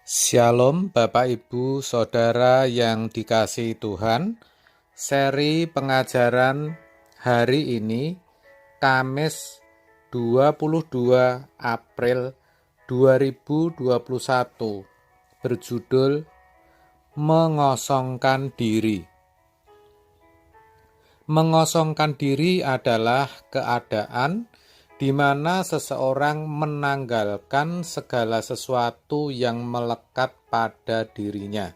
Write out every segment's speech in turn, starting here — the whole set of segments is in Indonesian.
Shalom Bapak Ibu Saudara yang dikasihi Tuhan. Seri pengajaran hari ini Kamis 22 April 2021 berjudul Mengosongkan Diri. Mengosongkan diri adalah keadaan di mana seseorang menanggalkan segala sesuatu yang melekat pada dirinya.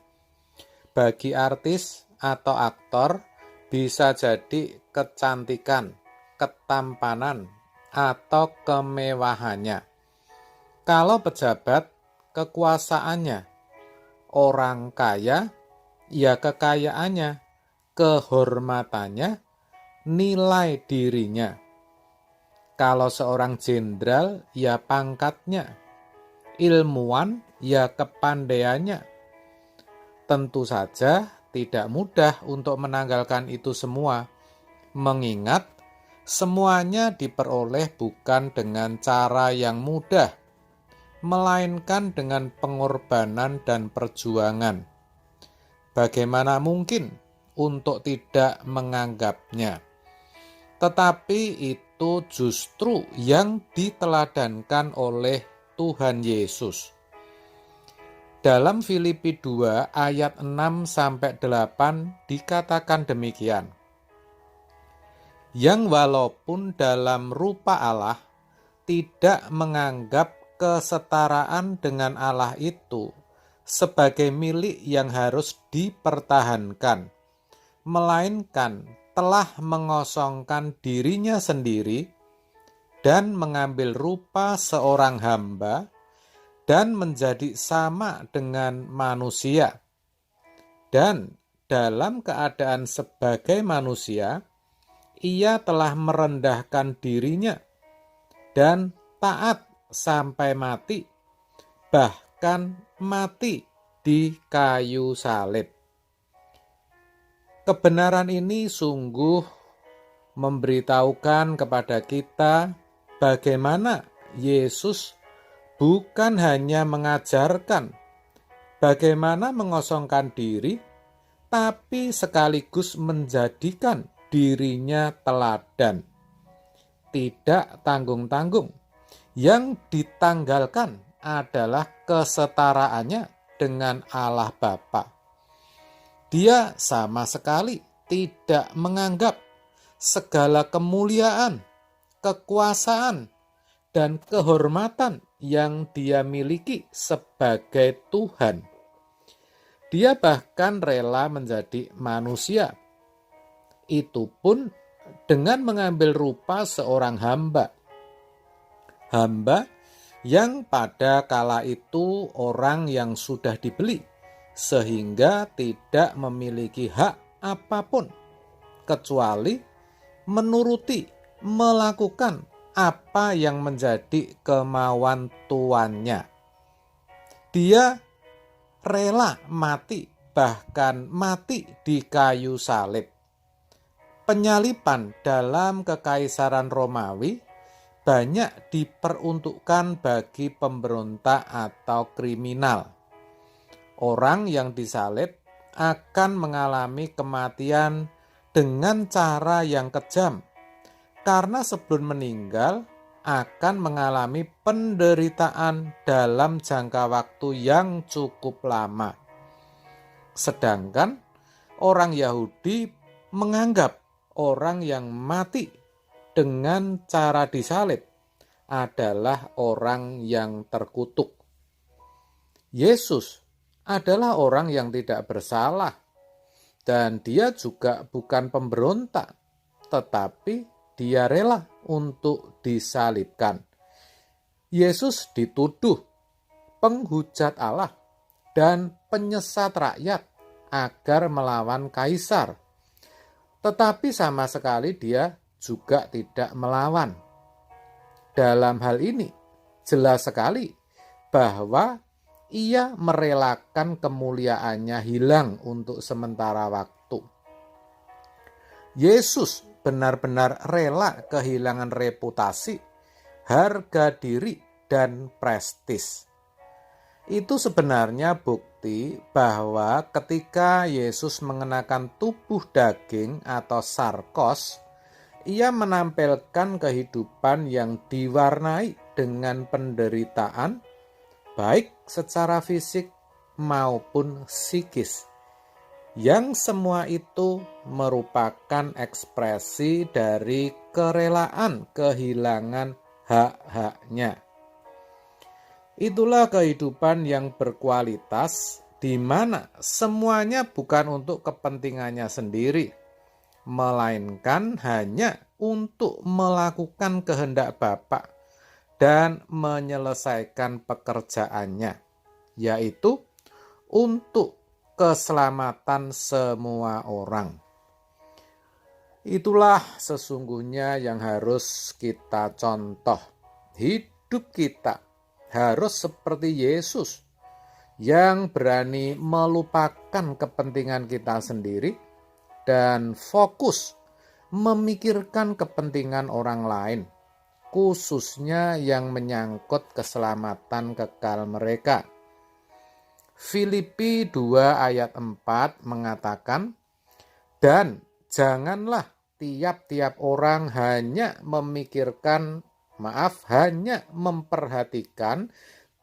Bagi artis atau aktor, bisa jadi kecantikan, ketampanan, atau kemewahannya. Kalau pejabat, kekuasaannya. Orang kaya, ya kekayaannya, kehormatannya, nilai dirinya. Kalau seorang jenderal, ya pangkatnya. Ilmuwan, ya kepandaiannya. Tentu saja tidak mudah untuk menanggalkan itu semua, mengingat semuanya diperoleh bukan dengan cara yang mudah, melainkan dengan pengorbanan dan perjuangan. Bagaimana mungkin untuk tidak menganggapnya? Tetapi itu justru yang diteladankan oleh Tuhan Yesus. Dalam Filipi 2 ayat 6-8 dikatakan demikian. Yang walaupun dalam rupa Allah tidak menganggap kesetaraan dengan Allah itu sebagai milik yang harus dipertahankan, melainkan telah mengosongkan dirinya sendiri dan mengambil rupa seorang hamba dan menjadi sama dengan manusia. Dan dalam keadaan sebagai manusia, ia telah merendahkan dirinya dan taat sampai mati, bahkan mati di kayu salib. Kebenaran ini sungguh memberitahukan kepada kita bagaimana Yesus bukan hanya mengajarkan bagaimana mengosongkan diri, tapi sekaligus menjadikan dirinya teladan. Tidak tanggung-tanggung. Yang ditanggalkan adalah kesetaraannya dengan Allah Bapa. Dia sama sekali tidak menganggap segala kemuliaan, kekuasaan, dan kehormatan yang dia miliki sebagai Tuhan. Dia bahkan rela menjadi manusia. Itu pun dengan mengambil rupa seorang hamba. Hamba yang pada kala itu orang yang sudah dibeli, sehingga tidak memiliki hak apapun kecuali menuruti, melakukan apa yang menjadi kemauan tuannya. Dia rela mati, bahkan mati di kayu salib. Penyaliban dalam kekaisaran Romawi banyak diperuntukkan bagi pemberontak atau kriminal. Orang yang disalib akan mengalami kematian dengan cara yang kejam, karena sebelum meninggal akan mengalami penderitaan dalam jangka waktu yang cukup lama. Sedangkan orang Yahudi menganggap orang yang mati dengan cara disalib adalah orang yang terkutuk. Yesus adalah orang yang tidak bersalah, dan dia juga bukan pemberontak, tetapi dia rela untuk disalibkan. Yesus dituduh penghujat Allah dan penyesat rakyat agar melawan kaisar, tetapi sama sekali dia juga tidak melawan. Dalam hal ini jelas sekali bahwa ia merelakan kemuliaannya hilang untuk sementara waktu. Yesus benar-benar rela kehilangan reputasi, harga diri, dan prestis. Itu sebenarnya bukti bahwa ketika Yesus mengenakan tubuh daging atau sarkos, ia menampilkan kehidupan yang diwarnai dengan penderitaan, baik secara fisik maupun psikis. Yang semua itu merupakan ekspresi dari kerelaan kehilangan hak-haknya. Itulah kehidupan yang berkualitas, di mana semuanya bukan untuk kepentingannya sendiri, melainkan hanya untuk melakukan kehendak Bapa dan menyelesaikan pekerjaannya, yaitu untuk keselamatan semua orang. Itulah sesungguhnya yang harus kita contoh. Hidup kita harus seperti Yesus yang berani melupakan kepentingan kita sendiri dan fokus memikirkan kepentingan orang lain, khususnya yang menyangkut keselamatan kekal mereka. Filipi 2 ayat 4 mengatakan, "Dan janganlah tiap-tiap orang hanya memperhatikan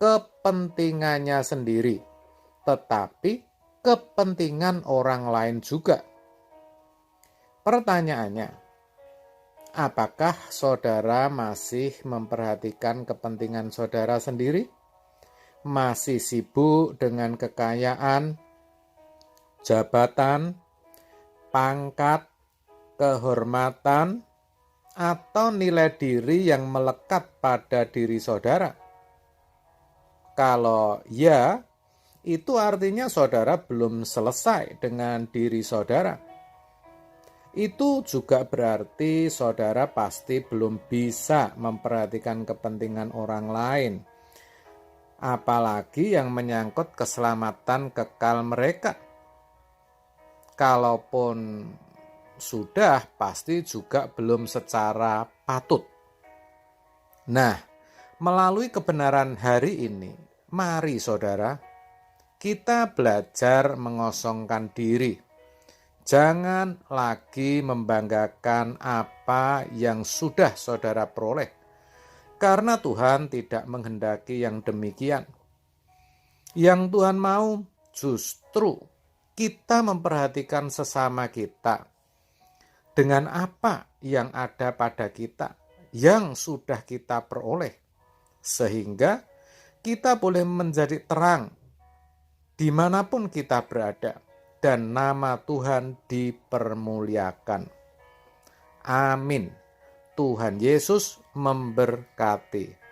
kepentingannya sendiri, tetapi kepentingan orang lain juga." Pertanyaannya, apakah saudara masih memperhatikan kepentingan saudara sendiri? Masih sibuk dengan kekayaan, jabatan, pangkat, kehormatan, atau nilai diri yang melekat pada diri saudara? Kalau ya, itu artinya saudara belum selesai dengan diri saudara. Itu juga berarti saudara pasti belum bisa memperhatikan kepentingan orang lain, apalagi yang menyangkut keselamatan kekal mereka. Kalaupun sudah, pasti juga belum secara patut. Nah, melalui kebenaran hari ini, mari saudara, kita belajar mengosongkan diri. Jangan lagi membanggakan apa yang sudah saudara peroleh, karena Tuhan tidak menghendaki yang demikian. Yang Tuhan mau justru kita memperhatikan sesama kita dengan apa yang ada pada kita, yang sudah kita peroleh, sehingga kita boleh menjadi terang dimanapun kita berada, dan nama Tuhan dipermuliakan. Amin. Tuhan Yesus memberkati.